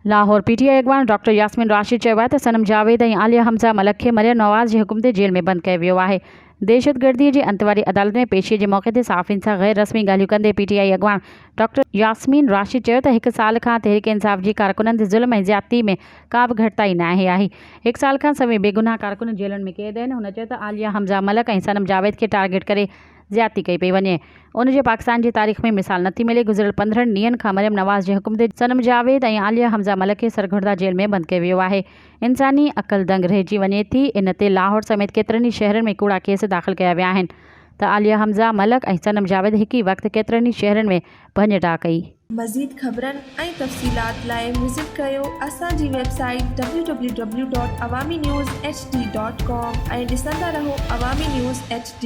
Lahore PTI अॻवान doctor Yasmin Rashid चयो आहे त सनम जावेद ऐं आलिया हमज़ा मलक खे मरियम नवाज़ जे हुकुम ते जेल में बंदि कयो वियो आहे। दहशतगर्दी जे अंत वारी अदालत में पेशीअ जे मौक़े ते साफ़ियुनि सां गैर रस्मी ॻाल्हियूं कंदे पीटीआई अॻवान डॉक्टर यास्मीन राशिद चयो त 1 साल खां तहरीक इंसाफ़ जी कारकुननि ते ज़ुल्म ऐं ज़्यादती में का बि घटिताई न आहे। 1 साल खां सवें बेगुनाह कारकुन जेलनि में क़ैद आहिनि। हुन चयो त आलिया हमज़ा मलक ऐं सनम जावेद खे टारगेट करे ज़्यादती कई पई वञे। उन जे पाकिस्तान जी तारीख़ में मिसाल नथी मिले। गुज़िरियल 15 ॾींहंनि खां मरियम नवाज़ जे हुकुम ते सनम जावेद ऐं आलिया हमज़ा मलक खे सरगुर्दा जेल में बंदि कयो वियो आहे। इंसानी अक़ल दंग रहिजी वञे थी। इन ते लाहौर समेत केतिरनि ई शहरनि में कूड़ा केस दाख़िल कया विया आहिनि त आलिया हमज़ा मलक ऐं सनम जावेद हिक ई वक़्तु केतिरनि ई शहरनि में भञटा कई। मज़ीद ख़बरनि ऐं तफ़सीलात लाइ विज़िट कयो असांजी वेबसाइट www.awamiNewsHD.com ऐं ॾिसंदा रहो अवामी न्यूज़ HD।